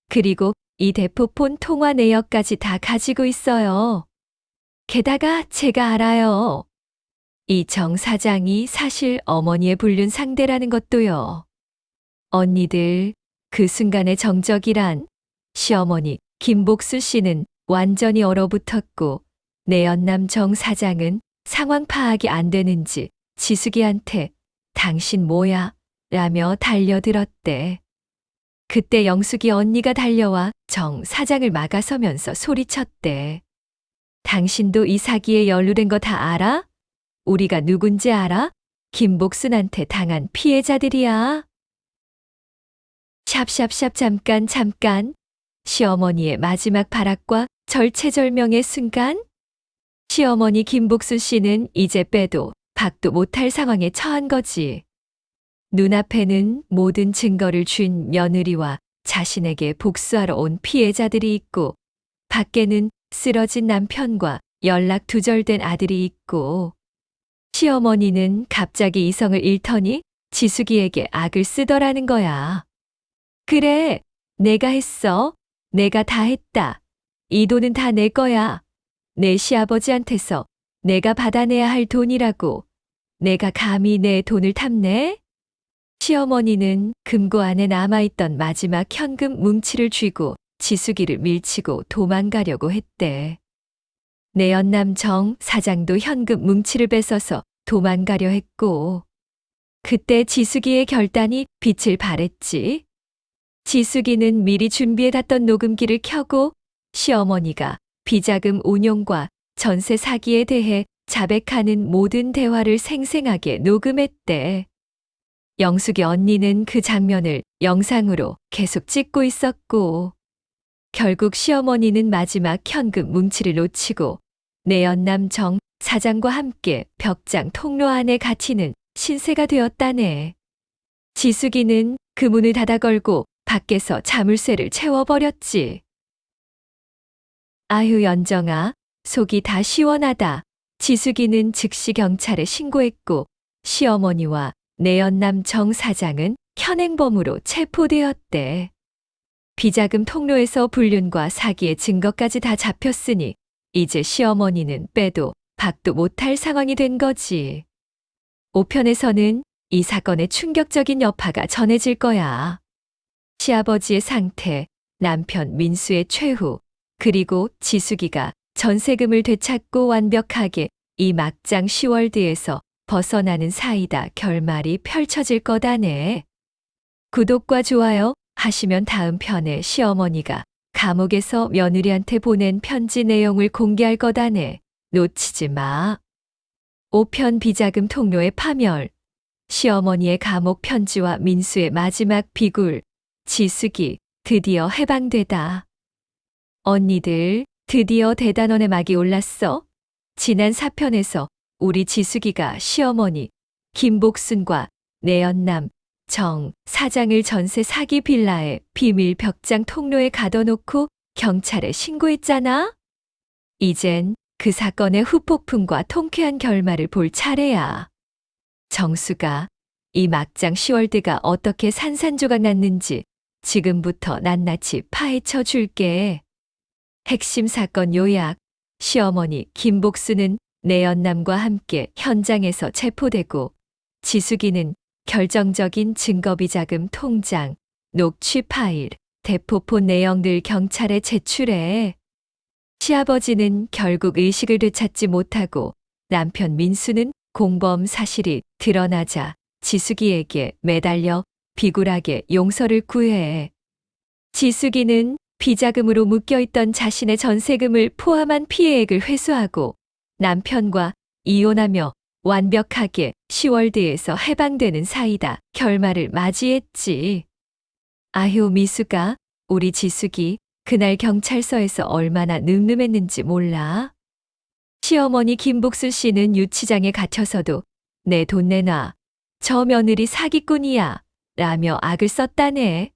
그리고 이 대포폰 통화 내역까지 다 가지고 있어요. 게다가 제가 알아요. 이 정 사장이 사실 어머니의 불륜 상대라는 것도요. 언니들, 그 순간의 정적이란 시어머니 김복수 씨는 완전히 얼어붙었고 내연남 정 사장은 상황 파악이 안 되는지 지숙이한테 당신 뭐야? 라며 달려들었대. 그때 영숙이 언니가 달려와 정 사장을 막아서면서 소리쳤대. 당신도 이 사기에 연루된 거 다 알아? 우리가 누군지 알아? 김복순한테 당한 피해자들이야. 샵샵샵 잠깐. 시어머니의 마지막 발악과 절체절명의 순간? 시어머니 김복순 씨는 이제 빼도 박도 못할 상황에 처한 거지. 눈앞에는 모든 증거를 준 며느리와 자신에게 복수하러 온 피해자들이 있고 밖에는 쓰러진 남편과 연락 두절된 아들이 있고 시어머니는 갑자기 이성을 잃더니 지숙이에게 악을 쓰더라는 거야. 그래, 내가 했어. 내가 다 했다. 이 돈은 다 내 거야. 내 시아버지한테서 내가 받아내야 할 돈이라고. 내가 감히 내 돈을 탐내? 시어머니는 금고 안에 남아있던 마지막 현금 뭉치를 쥐고 지숙이를 밀치고 도망가려고 했대. 내연남 정 사장도 현금 뭉치를 뺏어서 도망가려 했고 그때 지숙이의 결단이 빛을 발했지. 지숙이는 미리 준비해놨던 녹음기를 켜고 시어머니가 비자금 운용과 전세 사기에 대해 자백하는 모든 대화를 생생하게 녹음했대. 영숙이 언니는 그 장면을 영상으로 계속 찍고 있었고 결국 시어머니는 마지막 현금 뭉치를 놓치고 내연남 정 사장과 함께 벽장 통로 안에 갇히는 신세가 되었다네. 지숙이는 그 문을 닫아 걸고 밖에서 자물쇠를 채워버렸지. 아휴 연정아, 속이 다 시원하다. 지숙이는 즉시 경찰에 신고했고 시어머니와 내연남 정 사장은 현행범으로 체포되었대. 비자금 통로에서 불륜과 사기의 증거까지 다 잡혔으니 이제 시어머니는 빼도 박도 못할 상황이 된 거지. 5편에서는 이 사건의 충격적인 여파가 전해질 거야. 시아버지의 상태, 남편 민수의 최후, 그리고 지숙이가 전세금을 되찾고 완벽하게 이 막장 시월드에서 벗어나는 사이다 결말이 펼쳐질 거다네. 구독과 좋아요 하시면 다음 편에 시어머니가 감옥에서 며느리한테 보낸 편지 내용을 공개할 거다네. 놓치지 마. 5편 비자금 통로의 파멸. 시어머니의 감옥 편지와 민수의 마지막 비굴. 지숙이 드디어 해방되다. 언니들, 드디어 대단원의 막이 올랐어. 지난 4편에서 우리 지숙이가 시어머니 김복순과 내연남 정 사장을 전세 사기 빌라의 비밀 벽장 통로에 가둬놓고 경찰에 신고했잖아. 이젠 그 사건의 후폭풍과 통쾌한 결말을 볼 차례야. 정수가 이 막장 시월드가 어떻게 산산조각 났는지 지금부터 낱낱이 파헤쳐 줄게. 핵심 사건 요약. 시어머니 김복수는 내연남과 함께 현장에서 체포되고 지숙이는 결정적인 증거비자금 통장, 녹취 파일, 대포폰 내용들 경찰에 제출해. 시아버지는 결국 의식을 되찾지 못하고 남편 민수는 공범 사실이 드러나자 지숙이에게 매달려 비굴하게 용서를 구해. 지숙이는 비자금으로 묶여있던 자신의 전세금을 포함한 피해액을 회수하고 남편과 이혼하며 완벽하게 시월드에서 해방되는 사이다 결말을 맞이했지. 아휴 미수가, 우리 지숙이 그날 경찰서에서 얼마나 늠름했는지 몰라. 시어머니 김복순 씨는 유치장에 갇혀서도 내 돈 내놔. 저 며느리 사기꾼이야. 라며 악을 썼다네.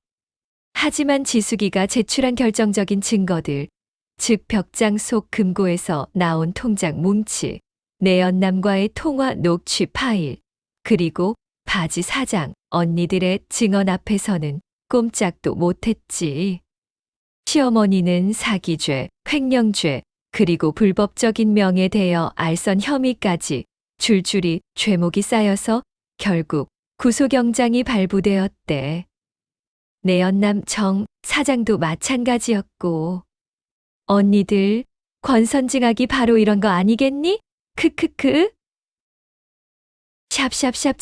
하지만 지숙이가 제출한 결정적인 증거들, 즉 벽장 속 금고에서 나온 통장 뭉치, 내연남과의 통화 녹취 파일, 그리고 바지 사장, 언니들의 증언 앞에서는 꼼짝도 못했지. 시어머니는 사기죄, 횡령죄, 그리고 불법적인 명예대여 알선 혐의까지 줄줄이 죄목이 쌓여서 결국 구속영장이 발부되었대. 내연남 정 사장도 마찬가지였고. 언니들, 권선징악이 바로 이런 거 아니겠니? 크크크. 샵샵샵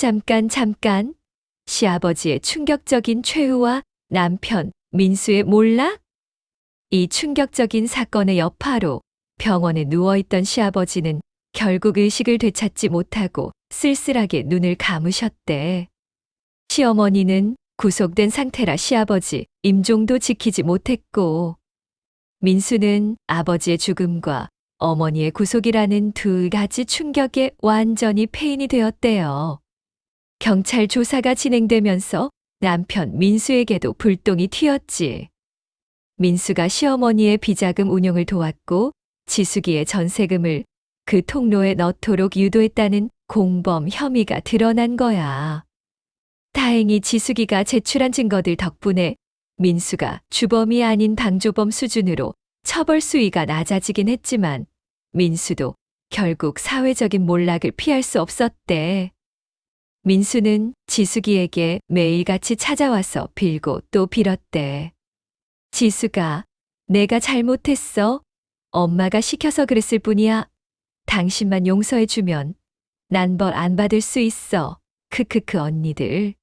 잠깐. 시아버지의 충격적인 최후와 남편 민수의 몰락? 이 충격적인 사건의 여파로 병원에 누워있던 시아버지는 결국 의식을 되찾지 못하고 쓸쓸하게 눈을 감으셨대. 시어머니는 구속된 상태라 시아버지 임종도 지키지 못했고, 민수는 아버지의 죽음과 어머니의 구속이라는 두 가지 충격에 완전히 폐인이 되었대요. 경찰 조사가 진행되면서 남편 민수에게도 불똥이 튀었지. 민수가 시어머니의 비자금 운용을 도왔고 지숙이의 전세금을 그 통로에 넣도록 유도했다는 공범 혐의가 드러난 거야. 다행히 지숙이가 제출한 증거들 덕분에 민수가 주범이 아닌 방조범 수준으로 처벌 수위가 낮아지긴 했지만 민수도 결국 사회적인 몰락을 피할 수 없었대. 민수는 지숙이에게 매일같이 찾아와서 빌고 또 빌었대. 지숙아, 내가 잘못했어. 엄마가 시켜서 그랬을 뿐이야. 당신만 용서해주면 난 벌 안 받을 수 있어. 크크크 언니들.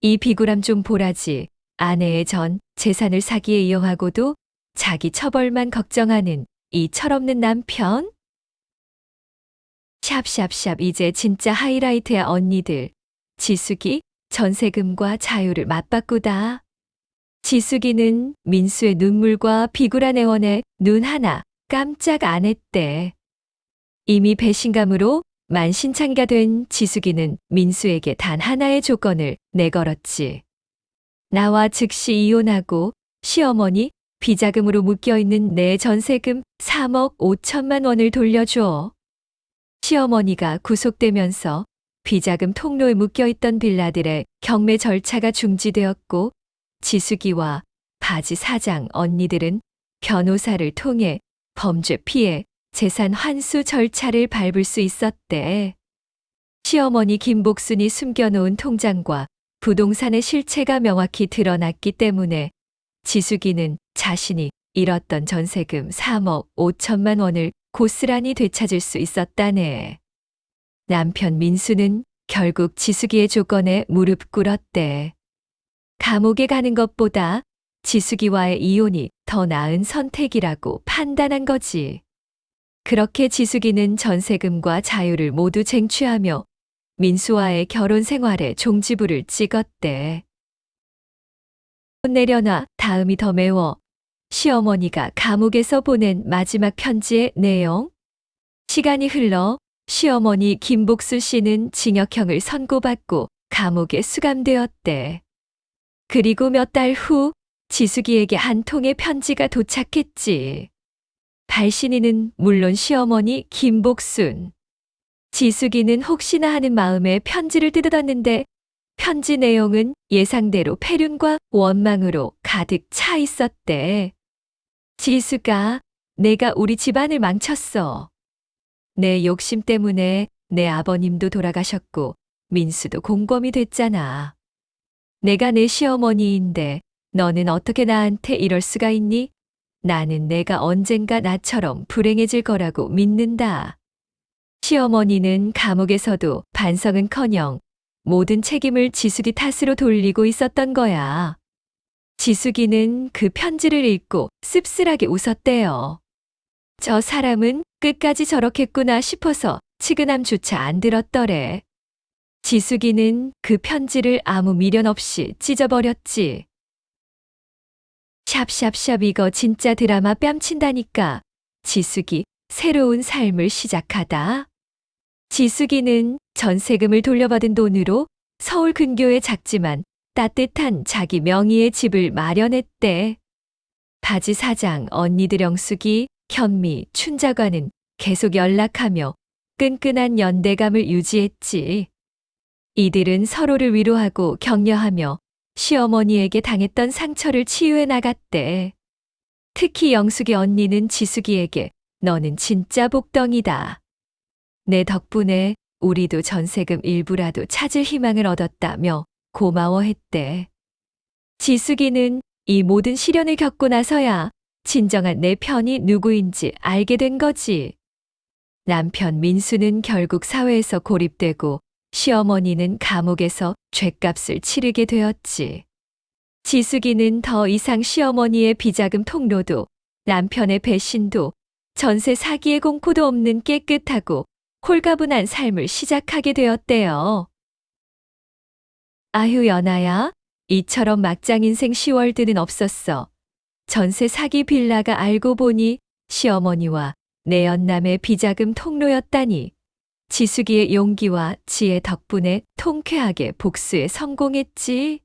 이 비굴함 좀 보라지. 아내의 전 재산을 사기에 이용하고도 자기 처벌만 걱정하는 이 철없는 남편? 샵샵샵 이제 진짜 하이라이트야 언니들. 지숙이 전세금과 자유를 맞바꾸다. 지숙이는 민수의 눈물과 비굴한 애원에 눈 하나 깜짝 안 했대. 이미 배신감으로 만신창이가 된 지숙이는 민수에게 단 하나의 조건을 내걸었지. 나와 즉시 이혼하고 시어머니 비자금으로 묶여있는 내 전세금 3억 5천만 원을 돌려줘. 시어머니가 구속되면서 비자금 통로에 묶여있던 빌라들의 경매 절차가 중지되었고 지숙이와 바지 사장 언니들은 변호사를 통해 범죄 피해 재산 환수 절차를 밟을 수 있었대. 시어머니 김복순이 숨겨놓은 통장과 부동산의 실체가 명확히 드러났기 때문에 지숙이는 자신이 잃었던 전세금 3억 5천만 원을 고스란히 되찾을 수 있었다네. 남편 민수는 결국 지숙이의 조건에 무릎 꿇었대. 감옥에 가는 것보다 지숙이와의 이혼이 더 나은 선택이라고 판단한 거지. 그렇게 지숙이는 전세금과 자유를 모두 쟁취하며 민수와의 결혼 생활에 종지부를 찍었대. 내려놔, 다음이 더 매워. 시어머니가 감옥에서 보낸 마지막 편지의 내용. 시간이 흘러 시어머니 김복수 씨는 징역형을 선고받고 감옥에 수감되었대. 그리고 몇 달 후 지숙이에게 한 통의 편지가 도착했지. 발신인은 물론 시어머니 김복순. 지숙이는 혹시나 하는 마음에 편지를 뜯어봤는데 편지 내용은 예상대로 패륜과 원망으로 가득 차 있었대. 지숙아, 내가 우리 집안을 망쳤어. 내 욕심 때문에 내 아버님도 돌아가셨고 민수도 공범이 됐잖아. 내가 내 시어머니인데 너는 어떻게 나한테 이럴 수가 있니? 나는 내가 언젠가 나처럼 불행해질 거라고 믿는다. 시어머니는 감옥에서도 반성은커녕 모든 책임을 지숙이 탓으로 돌리고 있었던 거야. 지숙이는 그 편지를 읽고 씁쓸하게 웃었대요. 저 사람은 끝까지 저렇겠구나 싶어서 치근함조차 안 들었더래. 지숙이는 그 편지를 아무 미련 없이 찢어버렸지. 샵샵샵 이거 진짜 드라마 뺨친다니까. 지숙이 새로운 삶을 시작하다. 지숙이는 전세금을 돌려받은 돈으로 서울 근교의 작지만 따뜻한 자기 명의의 집을 마련했대. 바지 사장 언니들 영숙이, 현미, 춘자과는 계속 연락하며 끈끈한 연대감을 유지했지. 이들은 서로를 위로하고 격려하며 시어머니에게 당했던 상처를 치유해 나갔대. 특히 영숙이 언니는 지숙이에게 너는 진짜 복덩이다. 내 덕분에 우리도 전세금 일부라도 찾을 희망을 얻었다며 고마워했대. 지숙이는 이 모든 시련을 겪고 나서야 진정한 내 편이 누구인지 알게 된 거지. 남편 민수는 결국 사회에서 고립되고 시어머니는 감옥에서 죗값을 치르게 되었지. 지숙이는 더 이상 시어머니의 비자금 통로도 남편의 배신도 전세 사기의 공포도 없는 깨끗하고 홀가분한 삶을 시작하게 되었대요. 아휴 연아야, 이처럼 막장 인생 10월드는 없었어. 전세 사기 빌라가 알고 보니 시어머니와 내 연남의 비자금 통로였다니. 지숙이의 용기와 지혜 덕분에 통쾌하게 복수에 성공했지.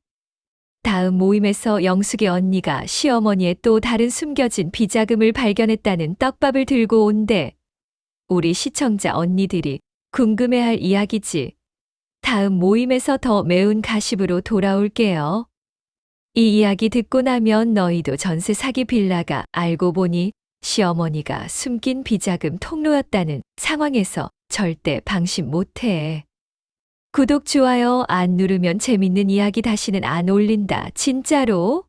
다음 모임에서 영숙이 언니가 시어머니의 또 다른 숨겨진 비자금을 발견했다는 떡밥을 들고 온대. 우리 시청자 언니들이 궁금해할 이야기지. 다음 모임에서 더 매운 가십으로 돌아올게요. 이 이야기 듣고 나면 너희도 전세 사기 빌라가 알고 보니 시어머니가 숨긴 비자금 통로였다는 상황에서 절대 방심 못해. 구독, 좋아요 안 누르면 재밌는 이야기 다시는 안 올린다. 진짜로.